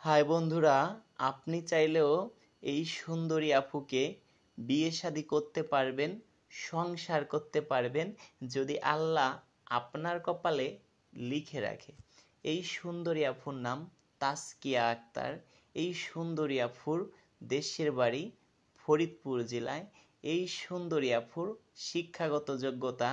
High বন্ধুরা, আপনি চাইলেও এই সুন্দরী আপুকে বিয়ে শাদী করতে পারবেন, সংসার করতে পারবেন যদি আল্লাহ আপনার কপালে লিখে রাখে। এই সুন্দরী আপুর নাম তাসকিয়া আক্তার। এই সুন্দরী আপুর দেশের বাড়ি ফরিদপুর জেলায়। এই সুন্দরী আপুর শিক্ষাগত যোগ্যতা,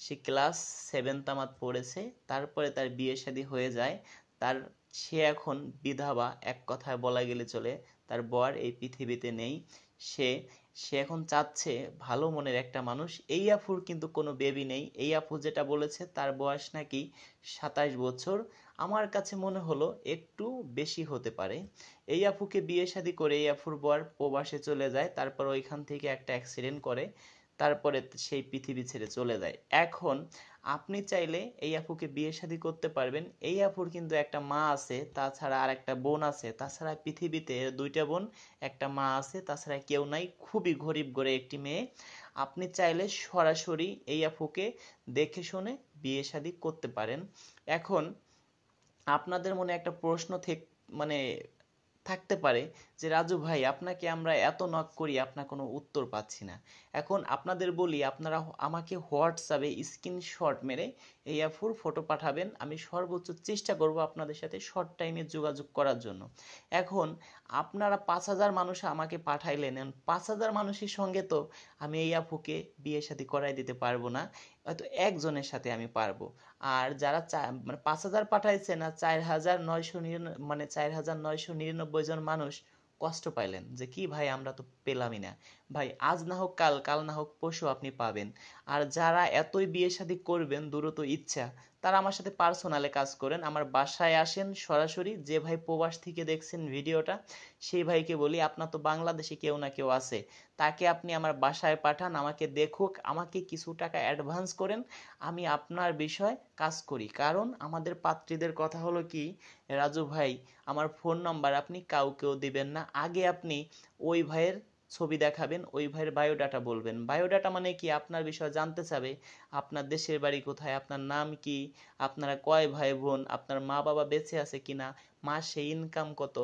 সে ক্লাস 7 তামাত পড়েছে, তারপরে তার বিয়ে শাদী হয়ে যায়। তার সে এখন বিধবা, এক কথায় বলা গেলে চলে। তার বর এই পৃথিবীতে নেই। সে সে এখন চাচ্ছে ভালো মনের একটা মানুষ। এই আপুর কিন্তু কোনো বেবি নেই। এই আপু যেটা বলেছে তার বয়স নাকি 27 বছর। আমার কাছে মনে হলো একটু বেশি হতে পারে। এই আপুকে বিয়ে শাদী করে এই আপুর বর প্রবাসে চলে যায়, তারপর ওইখান থেকে একটা অ্যাক্সিডেন্ট করে, তারপরে সেই পৃথিবী ছেড়ে চলে যায়। এখন আপনি চাইলে এই আপুকে বিয়ে শাদী করতে পারবেন। এই আপুর কিন্তু একটা মা আছে, তাছাড়া আর একটা বোন আছে। তাছাড়া পৃথিবীতে 2টা বোন, একটা মা আছে, তাছাড়া কেউ নাই। খুবই গরিব ঘরে একটি মেয়ে। আপনি চাইলে সরাসরি এই আপুকে দেখে শুনে বিয়ে শাদী করতে পারেন। এখন আপনাদের মনে একটা প্রশ্ন মানে থাকতে পারে যে রাজু ভাই, আপনাকে আমরা এত নক করি, আপনার কোনো উত্তর পাচ্ছি না। এখন আপনাদের বলি, আপনারা আমাকে হোয়াটসঅ্যাপে স্ক্রিনশট মেরে এই অ্যাপুর ফটো পাঠাবেন। আমি সর্বোচ্চ চেষ্টা করব আপনাদের সাথে শর্ট টাইমে যোগাযোগ করার জন্য। এখন আপনারা 5,000 মানুষ আমাকে পাঠাইলেন, 5,000 মানুষের সঙ্গে তো আমি এই আপুকে বিয়ে শাদী করাই দিতে পারবো না, হয়তো একজনের সাথে আমি পারবো। আর যারা মানে 5,000 পাঠাইছে না, 4,999 জন মানুষ কষ্ট পাইলেন যে কি ভাই, আমরা তো পেলামই না। ভাই, আজ না হোক কাল, কাল না হোক পরশু আপনি পাবেন। আর যারা এতই বিয়ে শাদী করবেন দ্রুত ইচ্ছা, তারা আমার সাথে পার্সোনালে কাজ করেন, আমার বাসায় আসেন সরাসরি। যে ভাই প্রবাস থেকে দেখছেন ভিডিওটা, সেই ভাইকে বলি আপনার তো বাংলাদেশে কেউ না কেউ আছে, তাকে আপনি আমার বাসায় পাঠান, আমাকে দেখুক, আমাকে কিছু টাকা অ্যাডভান্স করেন, আমি আপনার বিষয় কাজ করি। কারণ আমাদের পাত্রীদের কথা হলো কি, রাজু ভাই, আমার ফোন নাম্বার আপনি কাউকেও দিবেন না। আগে আপনি ওই ভাইয়ের ছবি দেখাবেন, ওই ভাইয়ের বায়োডাটা বলবেন। বায়োডাটা মানে কি, আপনার বিষয়ে জানতে চাবে, আপনার দেশের বাড়ি কোথায়, আপনার নাম কি, আপনারা কয় ভাই বোন, আপনার মা বাবা বেঁচে আছে কিনা, মাসে ইনকাম কত,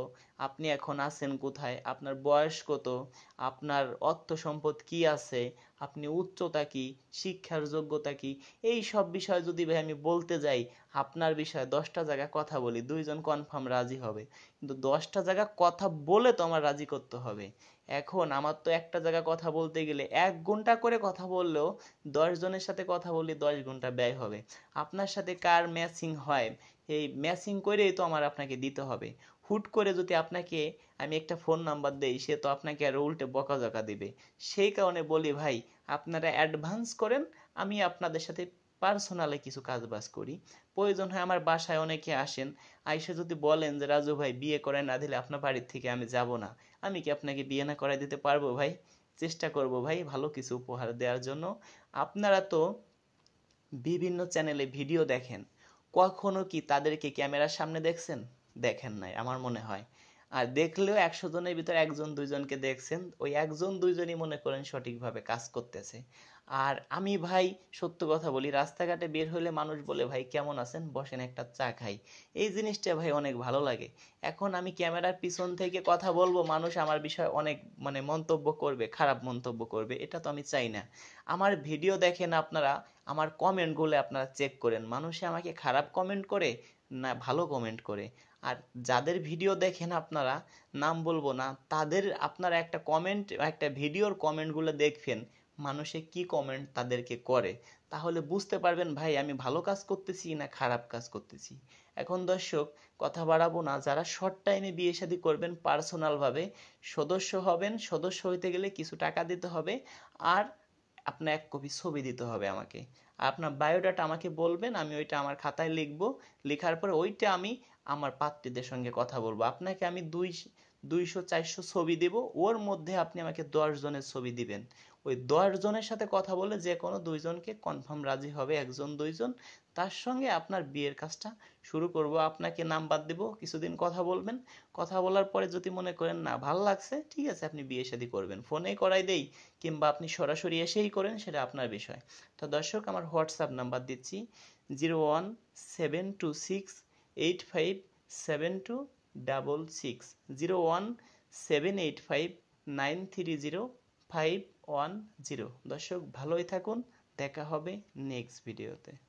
আপনি এখন আছেন কোথায়, আপনার বয়স কত, আপনার অর্থ সম্পদ কি আছে, আপনি উচ্চতা কি, শিক্ষার যোগ্যতা কি। এই সব বিষয় যদি ভাই আমি বলতে যাই, আপনার বিষয়ে 10টা জায়গা কথা বলি, 2জন কনফার্ম রাজি হবে। কিন্তু 10টা জায়গা কথা বলে তো আমার রাজি করতে হবে। এখন আমার তো একটা জায়গা কথা বলতে গেলে 1 ঘন্টা করে কথা বললেও 10 জনের সাথে কথা বললে 10 ঘন্টা ব্যয় হবে। আপনার সাথে কার ম্যাচিং হয়, এই ম্যাচিং করেই তো আমার আপনাকে দিতে হবে। হুট করে যদি আপনাকে আমি একটা ফোন নাম্বার দেই, সে তো আপনাকে আর উল্টে বকাঝকা দিবে। সেই কারণে বলি ভাই, আপনারা অ্যাডভান্স করেন, আমি আপনাদের সাথে পার্সোনালে কিছু কাজ বাজ করি। প্রয়োজন হয় আমার বাসায় অনেকে আসেন, আইসা যদি বলেন যে রাজু ভাই বিয়ে করে না দিলে আপনার বাড়ির থেকে আমি যাব না, আমি কি আপনাকে বিয়ে না করাই দিতে পারবো ভাই? চেষ্টা করব ভাই ভালো কিছু উপহার দেওয়ার জন্য। আপনারা তো বিভিন্ন চ্যানেলে ভিডিও দেখেন, কখনো কি তাদেরকে ক্যামেরার সামনে দেখছেন? দেখেন নাই আমার মনে হয়। আর দেখলেও 100 জনের ভিতরে 1-2জনকে দেখছেন, ওই 1-2জনই মনে করেন সঠিকভাবে কাজ করতেছে। আর আমি ভাই সত্য কথা বলি, রাস্তাঘাটে বের হলে মানুষ বলে ভাই কেমন আছেন, বসেন একটা চা খাই। এই জিনিসটা ভাই অনেক ভালো লাগে। এখন আমি ক্যামেরার পিছন থেকে কথা বলবো, মানুষ আমার বিষয়ে অনেক মানে মন্তব্য করবে, খারাপ মন্তব্য করবে, এটা তো আমি চাই না। আমার ভিডিও দেখেন আপনারা, আমার কমেন্টগুলো আপনারা চেক করেন, মানুষে আমাকে খারাপ কমেন্ট করে না ভালো কমেন্ট করে। আর যাদের ভিডিও দেখেন আপনারা, নাম বলবো না, তাদের আপনারা একটা কমেন্ট, একটা ভিডিওর কমেন্টগুলো দেখবেন, মানুষে কি কমেন্ট তাদেরকে করে, তাহলে বুঝতে পারবেন ভাই আমি ভালো কাজ করতেছি না খারাপ কাজ করতেছি। এখন দর্শক, কথা বাড়াবো না, যারা শর্ট টাইমে বিয়ে শাদী করবেন পার্সোনালভাবে সদস্য হবেন, সদস্য হইতে গেলে কিছু টাকা দিতে হবে। আর আপনার 1 কপি ছবি দিতে হবে আমাকে। আর আপনার বায়োডাটা আমাকে বলবেন, আমি ওইটা আমার খাতায় লিখবো। লেখার পরে ওইটা আমি আমার পাত্রীদের সঙ্গে কথা বলবো। আপনাকে আমি 200-400 ছবি দেব, ওর মধ্যে আপনি আমাকে 10 জনের ছবি দিবেন। ওই 10 জনের সাথে কথা বলে যে কোনো 2জনকে কনফার্ম রাজি হবে, 1-2জন, তার সঙ্গে আপনার বিয়ের কাজটা শুরু করব। আপনাকে নাম্বার দেব, কিছুদিন কথা বলবেন। কথা বলার পরে যদি মনে করেন না ভালো লাগছে, ঠিক আছে আপনি বিয়ে শাদী করবেন, ফোনে করাই দেই, কিংবা আপনি সরাসরি এসেই করেন, সেটা আপনার বিষয়। তো দর্শক, আমার হোয়াটসঅ্যাপ নাম্বার দিচ্ছি 017268572 01785930 510। দর্শক ভালোই থাকুন, দেখা হবে নেক্সট ভিডিওতে।